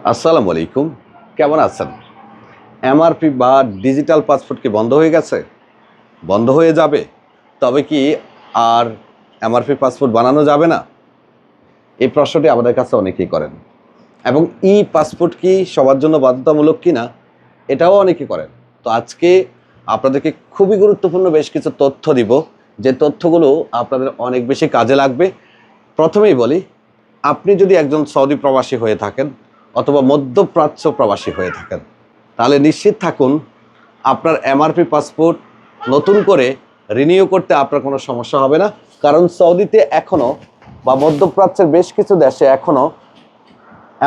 আসসালামু আলাইকুম, কেমন আছেন? এমআরপি বা ডিজিটাল পাসপোর্ট কি বন্ধ হয়ে গেছে? বন্ধ হয়ে যাবে? তবে কি আর এমআরপি পাসপোর্ট বানানো যাবে না? এই প্রশ্নটি আমাদের কাছে অনেকেই করেন। এবং ই পাসপোর্ট কি সবার জন্য বাধ্যতামূলক কি না? এটাও অনেকে করেন। তো আজকে আপনাদেরকে খুবই গুরুত্বপূর্ণ বেশ কিছু তথ্য দিব, যে তথ্যগুলো আপনাদের অনেক বেশি কাজে লাগবে। প্রথমেই বলি, আপনি যদি একজন সৌদি প্রবাসী হয়ে থাকেন অথবা মধ্যপ্রাচ্য প্রবাসী হয়ে থাকেন, তাহলে নিশ্চিত থাকুন আপনার এমআরপি পাসপোর্ট নতুন করে রিনিউ করতে আপনার কোনো সমস্যা হবে না। কারণ সৌদিতে এখনও বা মধ্যপ্রাচ্যের বেশ কিছু দেশে এখনও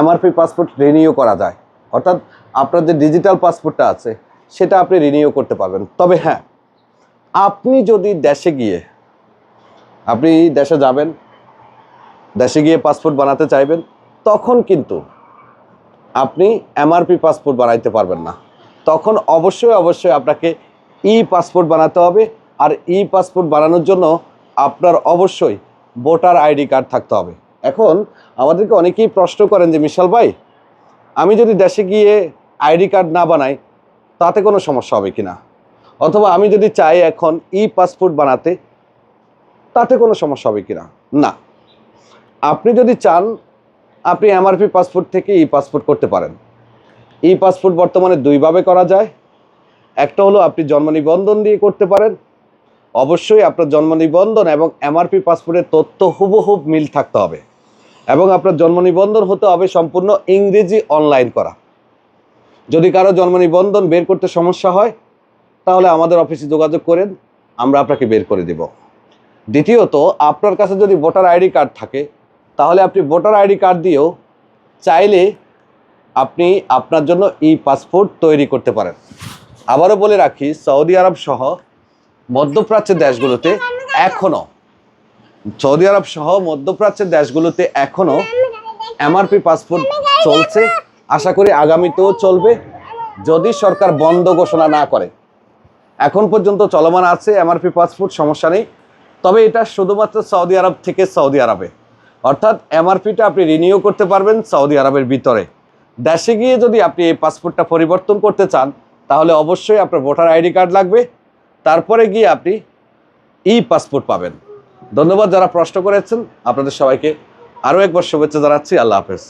এমআরপি পাসপোর্ট রিনিউ করা যায়। অর্থাৎ আপনার যে ডিজিটাল পাসপোর্টটা আছে সেটা আপনি রিনিউ করতে পারবেন। তবে হ্যাঁ, আপনি যদি দেশে যাবেন, দেশে গিয়ে পাসপোর্ট বানাতে চাইবেন, তখন কিন্তু আপনি এমআরপি পাসপোর্ট বানাইতে পারবেন না। তখন অবশ্যই আপনাকে ই পাসপোর্ট বানাতে হবে। আর ই পাসপোর্ট বানানোর জন্য আপনার অবশ্যই ভোটার আইডি কার্ড থাকতে হবে। এখন আমাদেরকে অনেকেই প্রশ্ন করেন যে মিশাল ভাই, আমি যদি দেশে গিয়ে আইডি কার্ড না বানাই তাতে কোনো সমস্যা হবে কি না? অথবা আমি যদি চাই এখন ই পাসপোর্ট বানাতে, তাতে কোনো সমস্যা হবে কি না? না, আপনি যদি চান আপনি এমআরপি পাসপোর্ট থেকে ই পাসপোর্ট করতে পারেন। ই পাসপোর্ট বর্তমানে দুইভাবে করা যায়। একটা হলো আপনি জন্ম নিবন্ধন দিয়ে করতে পারেন। অবশ্যই আপনার জন্ম নিবন্ধন এবং এমআরপি পাসপোর্টের তথ্য হুবহুব মিল থাকতে হবে, এবং আপনার জন্ম নিবন্ধন হতে হবে সম্পূর্ণ ইংরেজি অনলাইন করা। যদি কারো জন্ম নিবন্ধন বের করতে সমস্যা হয় তাহলে আমাদের অফিসে যোগাযোগ করেন, আমরা আপনাকে বের করে দেব। দ্বিতীয়ত, আপনার কাছে যদি ভোটার আইডি কার্ড থাকে তাহলে আপনি ভোটার আইডি কার্ড দিয়েও চাইলে আপনি আপনার জন্য ই পাসপোর্ট তৈরি করতে পারেন। আবারও বলে রাখি, সৌদি আরব সহ মধ্যপ্রাচ্যের দেশগুলোতে এখনও এমআরপি পাসপোর্ট চলছে। আশা করি আগামীতেও চলবে, যদি সরকার বন্ধ ঘোষণা না করে। এখন পর্যন্ত চলমান আছে এমআরপি পাসপোর্ট, সমস্যা নেই। তবে এটা শুধুমাত্র সৌদি আরব থেকে সৌদি আরবে, অর্থাৎ এমআরপিটা আপনি রিনিউ করতে পারবেন সৌদি আরবের ভিতরে। দেশে গিয়ে যদি আপনি এই পাসপোর্টটা পরিবর্তন করতে চান তাহলে অবশ্যই আপনার ভোটার আইডি কার্ড লাগবে, তারপরে গিয়ে আপনি ই পাসপোর্ট পাবেন। ধন্যবাদ যারা প্রশ্ন করেছেন, আপনাদের সবাইকে আরও একবার শুভেচ্ছা জানাচ্ছি। আল্লাহ হাফেজ।